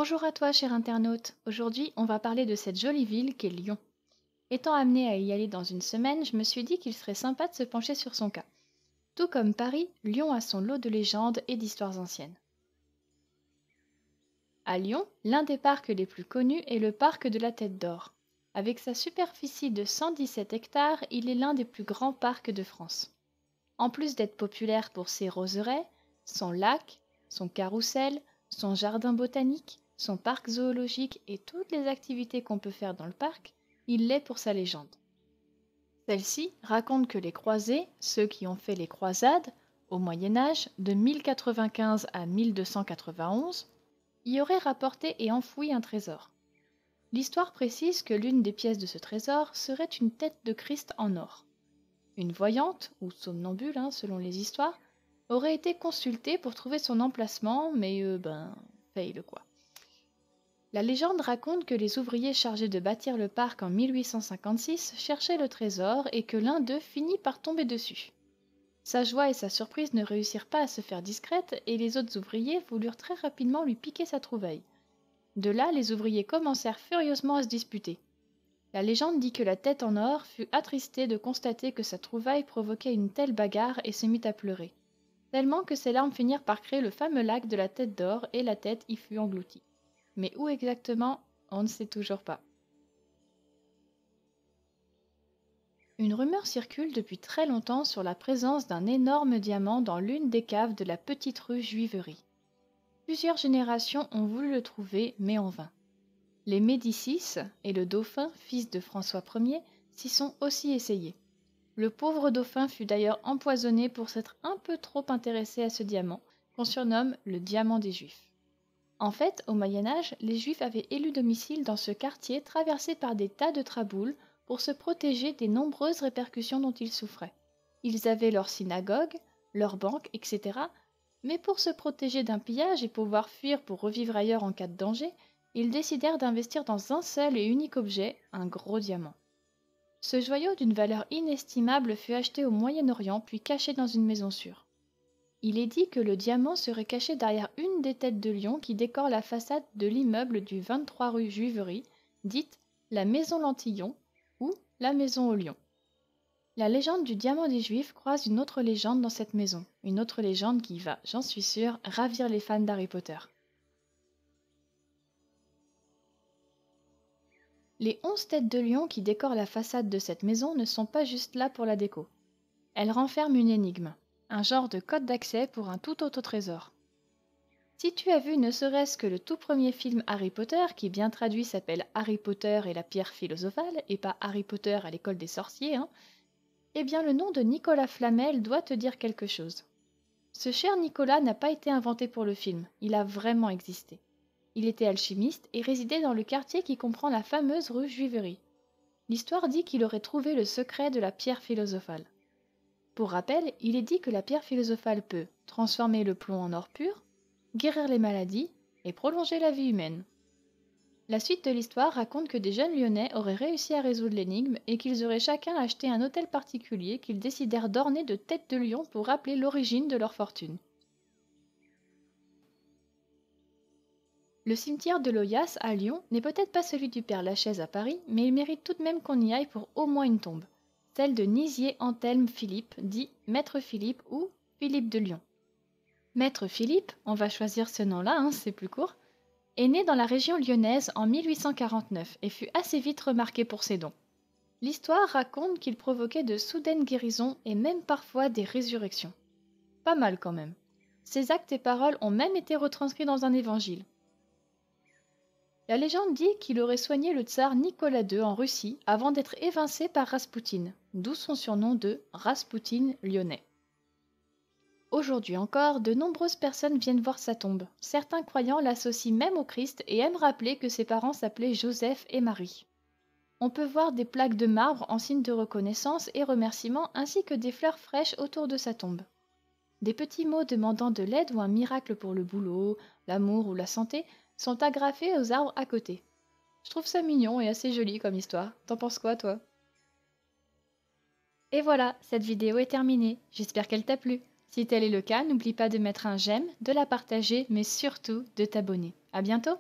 Bonjour à toi, cher internaute. Aujourd'hui, on va parler de cette jolie ville qu'est Lyon. Étant amenée à y aller dans une semaine, je me suis dit qu'il serait sympa de se pencher sur son cas. Tout comme Paris, Lyon a son lot de légendes et d'histoires anciennes. À Lyon, l'un des parcs les plus connus est le parc de la Tête d'Or. Avec sa superficie de 117 hectares, il est l'un des plus grands parcs de France. En plus d'être populaire pour ses roseraies, son lac, son carrousel, son jardin botanique, son parc zoologique et toutes les activités qu'on peut faire dans le parc, il l'est pour sa légende. Celle-ci raconte que les croisés, ceux qui ont fait les croisades, au Moyen Âge, de 1095 à 1291, y auraient rapporté et enfoui un trésor. L'histoire précise que l'une des pièces de ce trésor serait une tête de Christ en or. Une voyante, ou somnambule selon les histoires, aurait été consultée pour trouver son emplacement, mais fail quoi. La légende raconte que les ouvriers chargés de bâtir le parc en 1856 cherchaient le trésor et que l'un d'eux finit par tomber dessus. Sa joie et sa surprise ne réussirent pas à se faire discrètes et les autres ouvriers voulurent très rapidement lui piquer sa trouvaille. De là, les ouvriers commencèrent furieusement à se disputer. La légende dit que la tête en or fut attristée de constater que sa trouvaille provoquait une telle bagarre et se mit à pleurer, tellement que ses larmes finirent par créer le fameux lac de la Tête d'Or et la tête y fut engloutie. Mais où exactement, on ne sait toujours pas. Une rumeur circule depuis très longtemps sur la présence d'un énorme diamant dans l'une des caves de la petite rue Juiverie. Plusieurs générations ont voulu le trouver, mais en vain. Les Médicis et le dauphin, fils de François Ier, s'y sont aussi essayés. Le pauvre dauphin fut d'ailleurs empoisonné pour s'être un peu trop intéressé à ce diamant, qu'on surnomme le diamant des Juifs. En fait, au Moyen Âge, les Juifs avaient élu domicile dans ce quartier traversé par des tas de traboules pour se protéger des nombreuses répercussions dont ils souffraient. Ils avaient leur synagogue, leur banque, etc. Mais pour se protéger d'un pillage et pouvoir fuir pour revivre ailleurs en cas de danger, ils décidèrent d'investir dans un seul et unique objet, un gros diamant. Ce joyau d'une valeur inestimable fut acheté au Moyen-Orient puis caché dans une maison sûre. Il est dit que le diamant serait caché derrière une des têtes de lion qui décore la façade de l'immeuble du 23 rue Juiverie, dite la Maison Lantillon ou la Maison au Lion. La légende du diamant des Juifs croise une autre légende dans cette maison, une autre légende qui va, j'en suis sûre, ravir les fans d'Harry Potter. Les 11 têtes de lion qui décorent la façade de cette maison ne sont pas juste là pour la déco. Elles renferment une énigme, un genre de code d'accès pour un tout autre trésor. Si tu as vu ne serait-ce que le tout premier film Harry Potter, qui bien traduit s'appelle Harry Potter et la pierre philosophale, et pas Harry Potter à l'école des sorciers, eh bien le nom de Nicolas Flamel doit te dire quelque chose. Ce cher Nicolas n'a pas été inventé pour le film, il a vraiment existé. Il était alchimiste et résidait dans le quartier qui comprend la fameuse rue Juiverie. L'histoire dit qu'il aurait trouvé le secret de la pierre philosophale. Pour rappel, il est dit que la pierre philosophale peut transformer le plomb en or pur, guérir les maladies et prolonger la vie humaine. La suite de l'histoire raconte que des jeunes Lyonnais auraient réussi à résoudre l'énigme et qu'ils auraient chacun acheté un hôtel particulier qu'ils décidèrent d'orner de têtes de lion pour rappeler l'origine de leur fortune. Le cimetière de Loyasse à Lyon n'est peut-être pas celui du Père Lachaise à Paris, mais il mérite tout de même qu'on y aille pour au moins une tombe. Celle de Nizier Anthelme Philippe, dit Maître Philippe ou Philippe de Lyon. Maître Philippe, on va choisir ce nom-là, c'est plus court, est né dans la région lyonnaise en 1849 et fut assez vite remarqué pour ses dons. L'histoire raconte qu'il provoquait de soudaines guérisons et même parfois des résurrections. Pas mal quand même. Ses actes et paroles ont même été retranscrits dans un évangile. La légende dit qu'il aurait soigné le tsar Nicolas II en Russie avant d'être évincé par Raspoutine, d'où son surnom de Raspoutine lyonnais. Aujourd'hui encore, de nombreuses personnes viennent voir sa tombe. Certains croyants l'associent même au Christ et aiment rappeler que ses parents s'appelaient Joseph et Marie. On peut voir des plaques de marbre en signe de reconnaissance et remerciement ainsi que des fleurs fraîches autour de sa tombe. Des petits mots demandant de l'aide ou un miracle pour le boulot, l'amour ou la santé sont agrafés aux arbres à côté. Je trouve ça mignon et assez joli comme histoire. T'en penses quoi, toi? Et voilà, cette vidéo est terminée. J'espère qu'elle t'a plu. Si tel est le cas, n'oublie pas de mettre un j'aime, de la partager, mais surtout de t'abonner. À bientôt!